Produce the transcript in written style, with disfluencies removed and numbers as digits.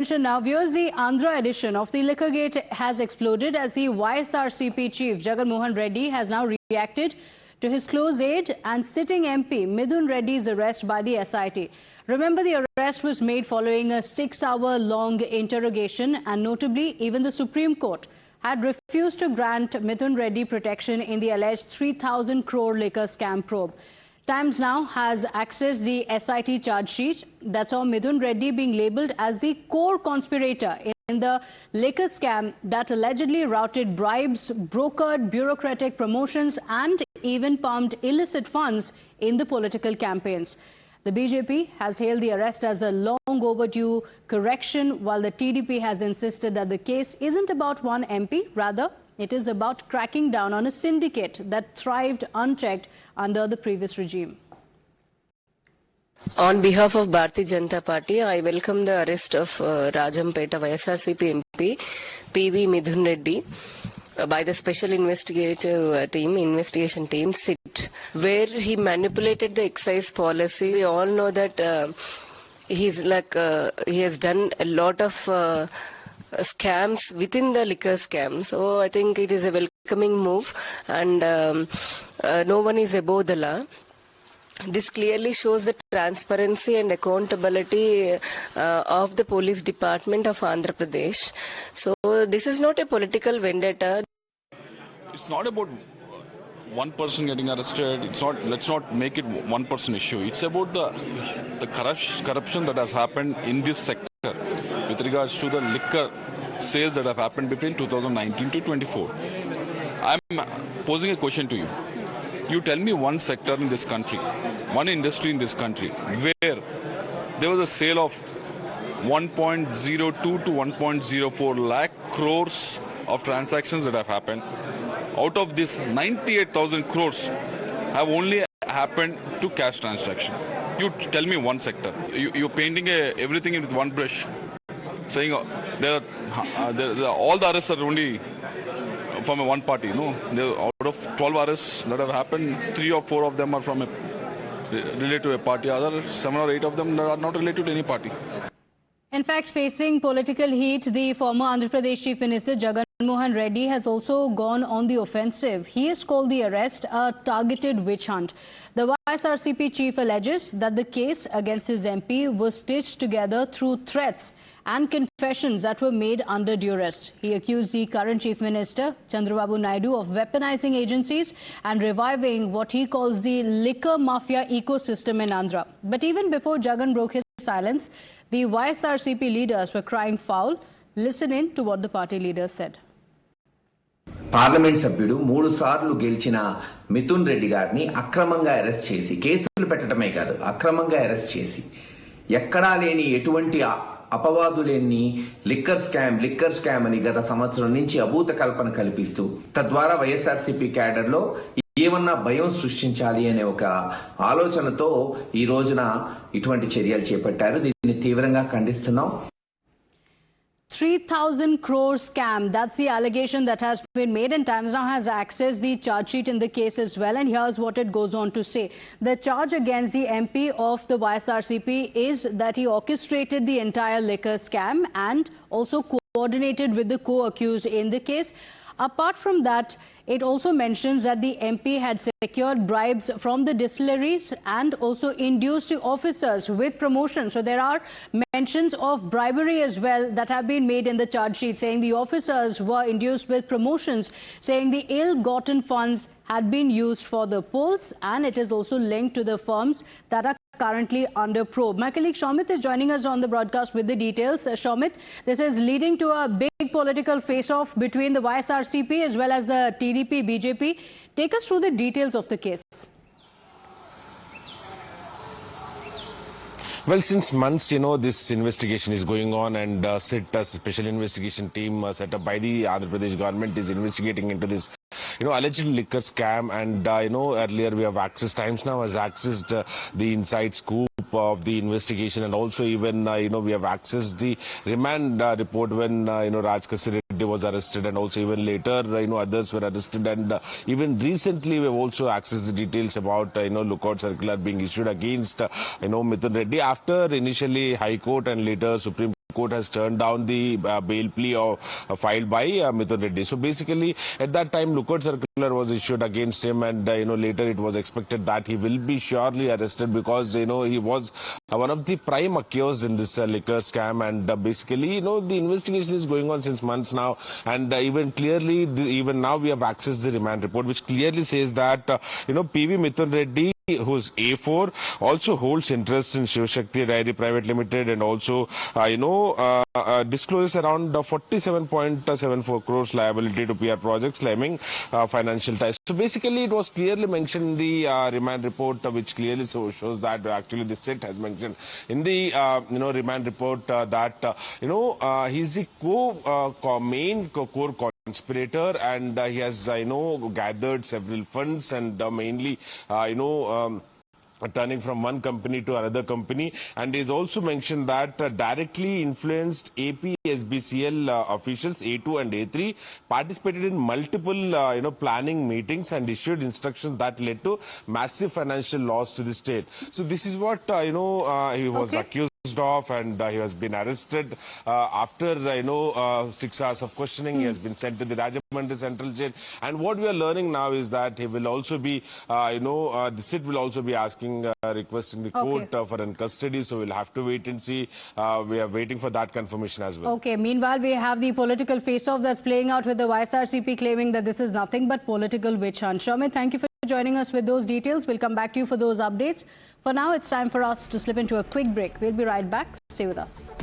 Now, viewers, the Andhra edition of the Liquorgate has exploded as the YSRCP chief, Jagan Mohan Reddy, has now reacted to his close aide and sitting MP Midhun Reddy's arrest by the SIT. Remember, the arrest was made following a 6-hour-long interrogation, and notably, even the Supreme Court had refused to grant Mithun Reddy protection in the alleged 3,000 crore liquor scam probe. Times now has accessed the SIT charge sheet that saw Midhun Reddy being labelled as the core conspirator in the liquor scam that allegedly routed bribes, brokered bureaucratic promotions and even pumped illicit funds in the political campaigns. The BJP has hailed the arrest as a long overdue correction, while the TDP has insisted that the case isn't about one MP, rather it is about cracking down on a syndicate that thrived unchecked under the previous regime. On behalf of Bharatiya Janata Party, I welcome the arrest of Rajampeta YSRCP MP PV Midhun Reddy by the Special Investigation Team SIT, where he manipulated the excise policy. We all know that he has done a lot of scams within the liquor scam. So I think it is a welcoming move, and no one is above the law. This clearly shows the transparency and accountability of the police department of Andhra Pradesh. So this is not a political vendetta. It's not about one person getting arrested. It's not. Let's not make it one person issue. It's about the corruption that has happened in this sector with regards to the liquor sales that have happened between 2019 to 24. I'm posing a question to you. You tell me one sector in this country, one industry in this country, where there was a sale of 1.02 to 1.04 lakh crores of transactions that have happened. Out of this, 98,000 crores have only happened to cash transaction. You tell me one sector. You're painting everything with one brush, saying all the arrests are only from one party. No, out of 12 arrests that have happened, 3 or 4 of them are from related to a party. Other 7 or 8 of them are not related to any party. In fact, facing political heat, the former Andhra Pradesh Chief Minister Jagan Mohan Reddy has also gone on the offensive. He has called the arrest a targeted witch hunt. The YSRCP chief alleges that the case against his MP was stitched together through threats and confessions that were made under duress. He accused the current Chief Minister, Chandrababu Naidu, of weaponizing agencies and reviving what he calls the liquor mafia ecosystem in Andhra. But even before Jagan broke his silence, the YSRCP leaders were crying foul. Listen in to what the party leaders said. Parliament సభ్యుడు 3 సార్లు గెలిచిన మిథున్ రెడ్డి గారిని అక్రమంగా arrest చేసి కేసులు పెట్టడమే కాదు అక్రమంగా అరెస్ట్ చేసి ఎక్కడా లేని ఎటువంటి అపవాదులేని లిక్కర్ స్కామ్ అని గత సంవత్సరం నుంచి అభూత కల్పన కల్పిస్తూ తద్వారా వైఎస్ఆర్సీపీ క్యాడర్ లో ఏమన్నా భయం సృష్టించాలి అనే ఒక ఆలోచనతో ఈ రోజున ఇటువంటి చర్యలు చేపట్టారు. దీన్ని తీవ్రంగా ఖండిస్తున్నాం. 3,000 crore scam. That's the allegation that has been made, and Times Now has accessed the charge sheet in the case as well. And here's what it goes on to say. The charge against the MP of the YSRCP is that he orchestrated the entire liquor scam and also coordinated with the co-accused in the case. Apart from that, it also mentions that the MP had secured bribes from the distilleries and also induced the officers with promotion. So there are mentions of bribery as well that have been made in the charge sheet, saying the officers were induced with promotions, saying the ill-gotten funds had been used for the polls, and it is also linked to the firms that are currently under probe. My colleague Shomit is joining us on the broadcast with the details. Shomit, this is leading to a big political face-off between the YSRCP as well as the TDP BJP. Take us through the details of the case. Well, since months, this investigation is going on, and SIT, a special investigation team set up by the Andhra Pradesh government, is investigating into this alleged liquor scam. And earlier we have accessed, Times Now has accessed the inside scoop of the investigation, and also even we have accessed the remand report when Raj Reddy was arrested, and also even later others were arrested, and even recently we have also accessed the details about lookout circular being issued against Mithun Reddy after initially High Court and later Supreme Court has turned down the bail plea filed by Mithun Reddy. So basically, at that time, lookout circular was issued against him, and later it was expected that he will be surely arrested because he was one of the prime accused in this liquor scam, and basically, the investigation is going on since months now, and even clearly, even now we have accessed the remand report, which clearly says that PV Mithun Reddy, who's A4, also holds interest in Shiv Shakti Dairy Private Limited, and also discloses around 47.74 crores liability to PR projects claiming financial ties. So basically it was clearly mentioned in the remand report, which clearly shows that actually the SIT has mentioned in the remand report that he's the main core conspirator, and he has gathered several funds, and mainly turning from one company to another company, and is also mentioned that directly influenced AP SBCL officials A2 and A3, participated in multiple planning meetings and issued instructions that led to massive financial loss to the state. So this is what he was accused of, and he has been arrested after 6 hours of questioning. He has been sent to the Rajahmundry Central Jail, and what we are learning now is that he will also be the SIT will also be asking requesting the court for in custody, so we'll have to wait and see. We are waiting for that confirmation as well. Okay, meanwhile we have the political face-off that's playing out with the YSRCP claiming that this is nothing but political witch hunt. Shamit, thank you for joining us with those details. We'll come back to you for those updates. For now, it's time for us to slip into a quick break. We'll be right back. Stay with us.